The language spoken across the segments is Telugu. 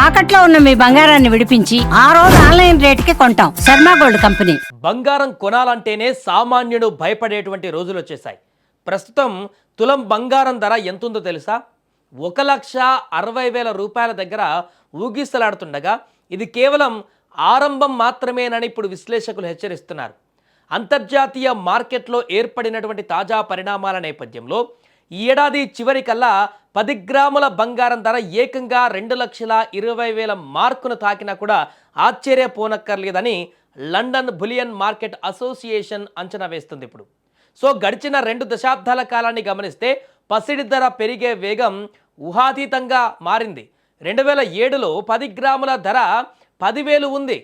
తాకట్లో ఉన్న మీ బంగారాన్ని విడిపించి ఆ రోజు ఆన్లైన్ రేటుకి కొంటాం. Sharma gold company. బంగారం కొనాలంటేనే సామాన్యుడు భయపడేటువంటి రోజులు వచ్చేసాయి. ప్రస్తుతం తులం బంగారం ధర ఎంతుందో తెలుసా? 1,60,000 రూపాయల దగ్గర ఊగిసలాడుతుండగా ఇది కేవలం ఆరంభం మాత్రమేనని ఇప్పుడు విశ్లేషకులు హెచ్చరిస్తున్నారు. అంతర్జాతీయ మార్కెట్లో ఏర్పడినటువంటి తాజా పరిణామాల నేపథ్యంలో ఈ ఏడాది చివరికల్లా 10 గ్రాముల బంగారం ధర ఏకంగా 2,20,000 మార్కును తాకినా కూడా ఆశ్చర్యపోనక్కర్లేదని లండన్ బులియన్ మార్కెట్ అసోసియేషన్ అంచనా వేస్తుంది. ఇప్పుడు సో గడిచిన 2 దశాబ్దాల కాలాన్ని గమనిస్తే పసిడి ధర పెరిగే వేగం ఊహాతీతంగా మారింది. 2007లో 10 గ్రాముల ధర 10,000 ఉంది.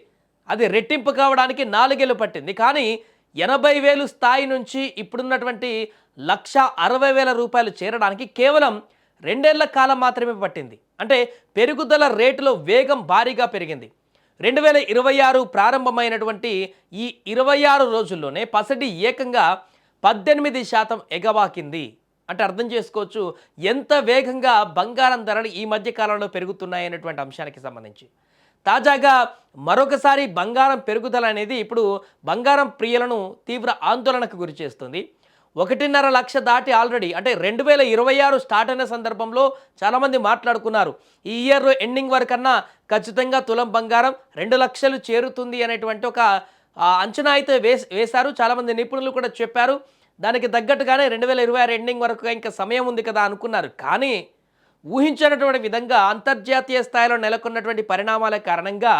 అది రెట్టింపు కావడానికి 4 ఏళ్ళు పట్టింది. కానీ 80,000 స్థాయి నుంచి ఇప్పుడున్నటువంటి 1,60,000 రూపాయలు చేరడానికి కేవలం 2 ఏళ్ల కాలం మాత్రమే పట్టింది. అంటే పెరుగుదల రేటులో వేగం భారీగా పెరిగింది. 2026 ప్రారంభమైనటువంటి ఈ 26 రోజుల్లోనే పసిడి ఏకంగా 18% ఎగబాకింది. అంటే అర్థం చేసుకోవచ్చు ఎంత వేగంగా బంగారం ధరలు ఈ మధ్య కాలంలో పెరుగుతున్నాయి అనేటువంటి అంశానికి సంబంధించి. తాజాగా మరొకసారి బంగారం పెరుగుదల అనేది ఇప్పుడు బంగారం ప్రియులను తీవ్ర ఆందోళనకు గురి చేస్తుంది. 1.5 లక్ష దాటి ఆల్రెడీ, అంటే 2026 స్టార్ట్ అయిన సందర్భంలో చాలామంది మాట్లాడుకున్నారు ఈ ఇయర్ ఎండింగ్ వరకన్నా ఖచ్చితంగా తులం బంగారం 2 లక్షలు చేరుతుంది అనేటువంటి ఒక అంచనా అయితే వేశారు. చాలామంది నిపుణులు కూడా చెప్పారు. దానికి తగ్గట్టుగానే 2026 ఎండింగ్ వరకు ఇంకా సమయం ఉంది కదా అనుకున్నారు. కానీ ఊహించినటువంటి విధంగా అంతర్జాతీయ స్థాయిలో నెలకొన్నటువంటి పరిణామాల కారణంగా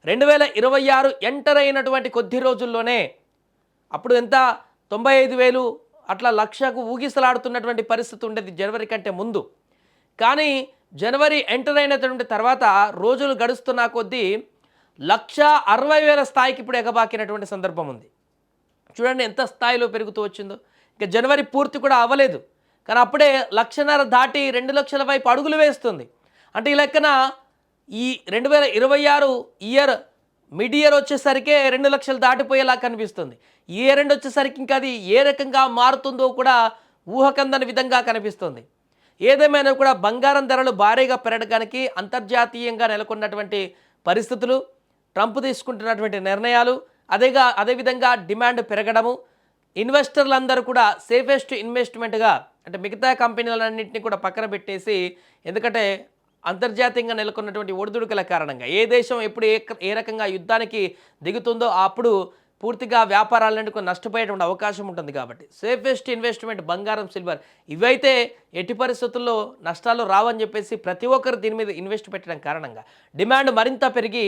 2026 ఎంటర్ అయినటువంటి కొద్ది రోజుల్లోనే అప్పుడు ఎంత 95,000 అట్లా లక్షకు ఊగిసలాడుతున్నటువంటి పరిస్థితి ఉండేది జనవరి కంటే ముందు. కానీ జనవరి ఎంటర్ అయినటువంటి తర్వాత రోజులు గడుస్తున్న కొద్దీ 1,60,000 స్థాయికి ఇప్పుడు ఎగబాకినటువంటి సందర్భం ఉంది. చూడండి ఎంత స్థాయిలో పెరుగుతూ వచ్చిందో. ఇక జనవరి పూర్తి కూడా అవ్వలేదు, కానీ అప్పుడే 1,50,000 దాటి 2 లక్షల వైపు అడుగులు వేస్తుంది. అంటే ఈ లెక్కన ఈ 2026 ఇయర్ మిడ్ ఇయర్ వచ్చేసరికి 2 లక్షలు దాటిపోయేలా కనిపిస్తుంది. ఈ ఇయర్ ఎండ్ వచ్చేసరికి ఇంకా అది ఏ రకంగా మారుతుందో కూడా ఊహకందని విధంగా కనిపిస్తుంది. ఏదేమైనా కూడా బంగారం ధరలు భారీగా పెరగడానికి అంతర్జాతీయంగా నెలకొన్నటువంటి పరిస్థితులు, ట్రంప్ తీసుకుంటున్నటువంటి నిర్ణయాలు, అదేవిధంగా డిమాండ్ పెరగడము, ఇన్వెస్టర్లందరూ కూడా సేఫెస్ట్ ఇన్వెస్ట్మెంట్గా అంటే మిగతా కంపెనీలన్నింటినీ కూడా పక్కన పెట్టేసి, ఎందుకంటే అంతర్జాతీయంగా నెలకొన్నటువంటి ఒడిదుడుకుల కారణంగా ఏ దేశం ఎప్పుడు ఏ రకంగా యుద్ధానికి దిగుతుందో అప్పుడు పూర్తిగా వ్యాపారాలన్నీ కూడా నష్టపోయేటువంటి అవకాశం ఉంటుంది. కాబట్టి సేఫెస్ట్ ఇన్వెస్ట్మెంట్ బంగారం, సిల్వర్ ఇవైతే ఎట్టి పరిస్థితుల్లో నష్టాలు రావని చెప్పేసి ప్రతి ఒక్కరు దీని మీద ఇన్వెస్ట్ పెట్టడం కారణంగా డిమాండ్ మరింత పెరిగి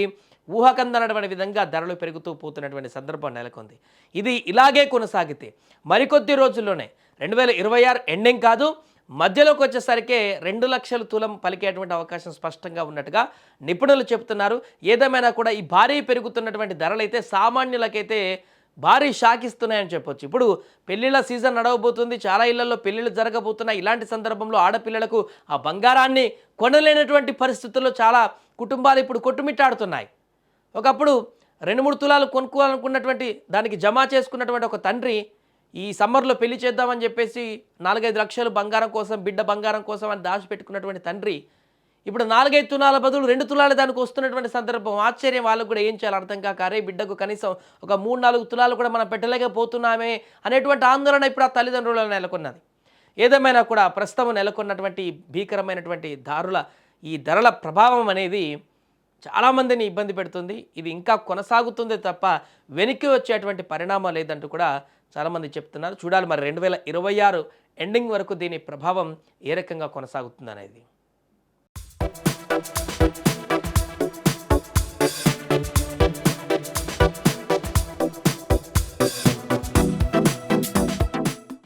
ఊహకందనటువంటి విధంగా ధరలు పెరుగుతూ పోతున్నటువంటి సందర్భం నెలకొంది. ఇది ఇలాగే కొనసాగితే మరికొద్ది రోజుల్లోనే 2026 ఎండింగ్ కాదు, మధ్యలోకి వచ్చేసరికి 2 లక్షల తులం పలికేటువంటి అవకాశం స్పష్టంగా ఉన్నట్టుగా నిపుణులు చెబుతున్నారు. ఏదేమైనా కూడా ఈ భారీ పెరుగుతున్నటువంటి ధరలు అయితే సామాన్యులకైతే భారీ షాక్ ఇస్తున్నాయని చెప్పొచ్చు. ఇప్పుడు పెళ్లిళ్ళ సీజన్ నడవబోతుంది, చాలా ఇళ్లలో పెళ్లిళ్ళు జరగబోతున్నాయి. ఇలాంటి సందర్భంలో ఆడపిల్లలకు ఆ బంగారాన్ని కొనలేనటువంటి పరిస్థితుల్లో చాలా కుటుంబాలు ఇప్పుడు కొట్టుమిట్టాడుతున్నాయి. ఒకప్పుడు 2-3 తులాలు కొనుక్కోవాలనుకున్నటువంటి దానికి జమ చేసుకున్నటువంటి ఒక తండ్రి ఈ సమ్మర్లో పెళ్లి చేద్దామని చెప్పేసి 4-5 లక్షలు బంగారం కోసం, బిడ్డ బంగారం కోసం అని దాచిపెట్టుకున్నటువంటి తండ్రి ఇప్పుడు 4-5 తులాల బదులు 2 తులాలు దానికి వస్తున్నటువంటి సందర్భం. ఆశ్చర్యం వాళ్ళకు కూడా ఏం చేయాలి అర్థం కాక, అరే బిడ్డకు కనీసం ఒక 3-4 తులాలు కూడా మనం పెట్టలేకపోతున్నామే అనేటువంటి ఆందోళన ఇప్పుడు ఆ తల్లిదండ్రులలో నెలకొన్నది. ఏదేమైనా కూడా ప్రస్తుతం నెలకొన్నటువంటి భీకరమైనటువంటి ఈ ధరల ప్రభావం అనేది చాలామందిని ఇబ్బంది పెడుతుంది. ఇది ఇంకా కొనసాగుతుందే తప్ప వెనక్కి వచ్చేటువంటి పరిణామం లేదంటూ కూడా చాలామంది చెప్తున్నారు. చూడాలి మరి 2026 ఎండింగ్ వరకు దీని ప్రభావం ఏ రకంగా కొనసాగుతుంది అనేది.